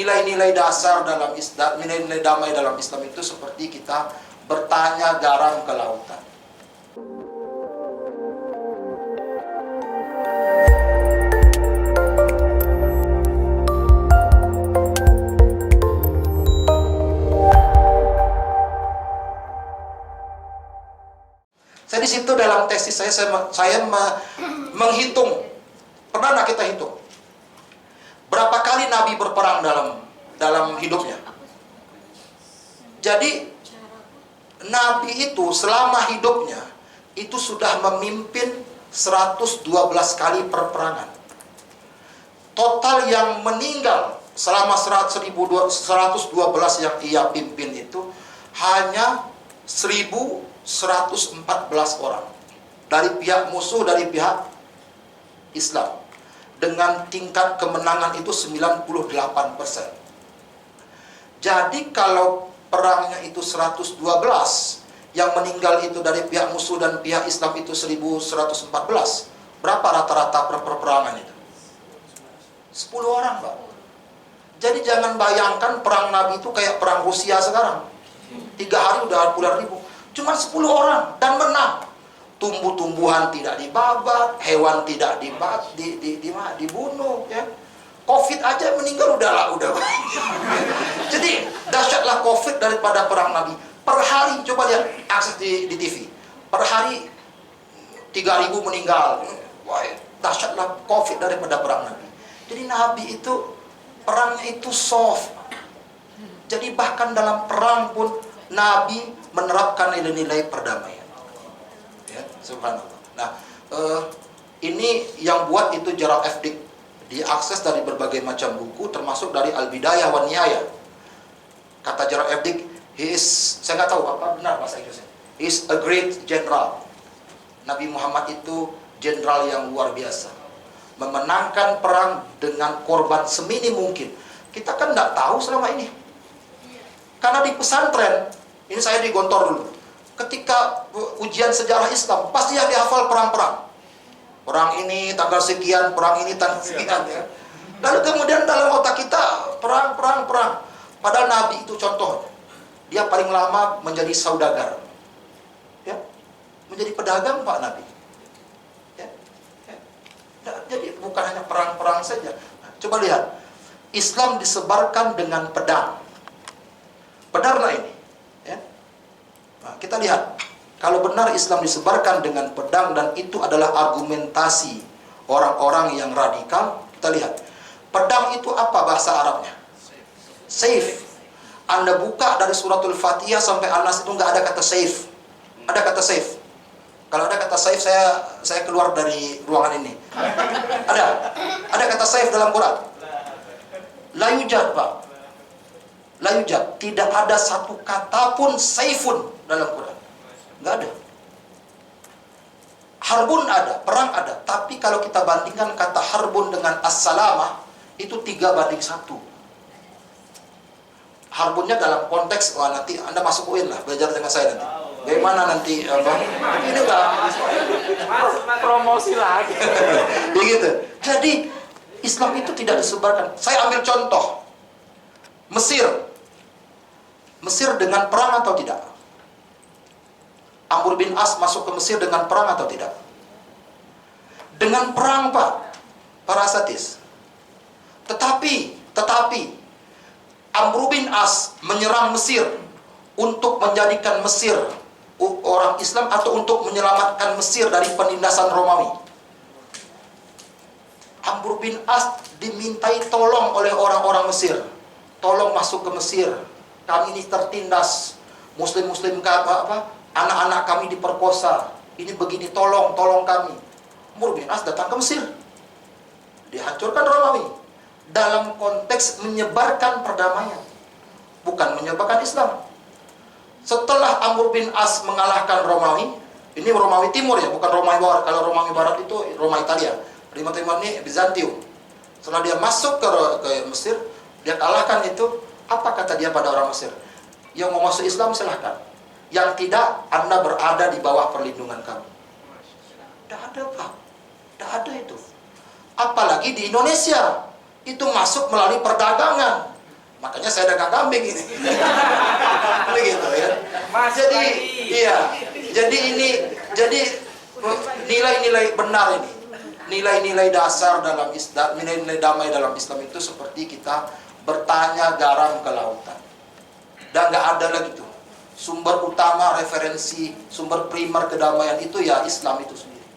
nilai-nilai dasar dalam Islam, nilai-nilai damai dalam Islam itu seperti kita bertanya garam ke lautan. Saya di situ dalam tesis saya menghitung, pernah nggak kita hitung berapa kali Nabi berperang dalam hidupnya? Jadi Nabi itu selama hidupnya itu sudah memimpin 112 kali perperangan. Total yang meninggal selama 112 yang ia pimpin itu hanya 1.114 orang dari pihak musuh, dari pihak Islam, dengan tingkat kemenangan itu 98%. Jadi kalau perangnya itu 112, yang meninggal itu dari pihak musuh dan pihak Islam itu 1.114, berapa rata-rata peperangan itu? 10 orang, Pak. Jadi jangan bayangkan perang Nabi itu kayak perang Rusia sekarang, 3 hari udah puluhan ribu. Cuma 10 orang dan menang. Tumbuh-tumbuhan tidak dibabat, hewan tidak dibunuh, ya. Covid aja meninggal udah. Jadi dahsyatlah Covid daripada perang Nabi. Per hari coba lihat akses di TV. Per hari 3.000 meninggal. Wah, dahsyatlah Covid daripada perang Nabi. Jadi Nabi itu perangnya itu soft. Jadi bahkan dalam perang pun Nabi menerapkan nilai-nilai perdamaian. Ya, subhanallah. Nah, ini yang buat itu Gerald F. Dick, diakses dari berbagai macam buku, termasuk dari Al-Bidayah wa Nihayah. Kata Gerald F. Dick, saya nggak tahu apa benar bahasa Inggrisnya. He is a great general. Nabi Muhammad itu jenderal yang luar biasa, memenangkan perang dengan korban seminim mungkin. Kita kan nggak tahu selama ini, karena di pesantren ini saya di Gontor dulu. Ketika ujian sejarah Islam, pasti yang dihafal perang-perang. Perang ini tanggal sekian, perang ini tanggal sekian. Ya. Lalu kemudian dalam otak kita, perang. Padahal Nabi itu contoh. Dia paling lama menjadi saudagar. Ya. Menjadi pedagang Pak Nabi. Ya. Ya. Jadi bukan hanya perang-perang saja. Nah, coba lihat. Islam disebarkan dengan pedang. Benarlah ini. Ya. Nah, kita lihat, kalau benar Islam disebarkan dengan pedang dan itu adalah argumentasi orang-orang yang radikal, kita lihat. Pedang itu apa bahasa Arabnya? Saif. Anda buka dari suratul Fatihah sampai An-Nas itu nggak ada kata saif. Ada kata saif. Kalau ada kata saif, saya keluar dari ruangan ini. Ada kata saif dalam Quran. La yujad, Pak. La yujad. Tidak ada satu kata pun saifun dalam Quran. Nggak ada. Harbun ada, perang ada. Tapi kalau kita bandingkan kata harbun dengan as-salamah, itu 3:1. Harbunnya dalam konteks, wah nanti Anda masuk UIN lah, belajar dengan saya nanti. Bagaimana nanti, ini enggak promosi lagi. Begitu. Jadi Islam itu tidak disebarkan. Saya ambil contoh Mesir. Mesir dengan perang atau tidak? Amr bin As masuk ke Mesir dengan perang atau tidak? Dengan perang, Pak, para asatis. Tetapi Amr bin As menyerang Mesir untuk menjadikan Mesir orang Islam atau untuk menyelamatkan Mesir dari penindasan Romawi. Amr bin As dimintai tolong oleh orang-orang Mesir. Tolong masuk ke Mesir. Kami ini tertindas. Muslim-muslim anak-anak kami diperkosa. Ini begini, tolong kami. Amr bin As datang ke Mesir. Dihancurkan Romawi. Dalam konteks menyebarkan perdamaian, bukan menyebarkan Islam. Setelah Amr bin As mengalahkan Romawi, ini Romawi Timur ya, bukan Romawi Barat. Kalau Romawi Barat itu Roma Italia. Roma Timur ini Bizantium. Setelah dia masuk ke Mesir, dia kalahkan itu. Apa kata dia pada orang Mesir? Yang mau masuk Islam silahkan. Yang tidak, Anda berada di bawah perlindungan kami. Tidak ada, Pak. Tidak ada itu. Apalagi di Indonesia. Itu masuk melalui perdagangan. Makanya saya dagang kambing ini. Begitu ya. Jadi iya. Jadi nilai-nilai benar ini. Nilai-nilai dasar dalam Islam, nilai-nilai damai dalam Islam itu seperti kita bertanya garam ke lautan. Dan nggak ada lagi tuh. Sumber utama, referensi, sumber primer kedamaian itu ya Islam itu sendiri.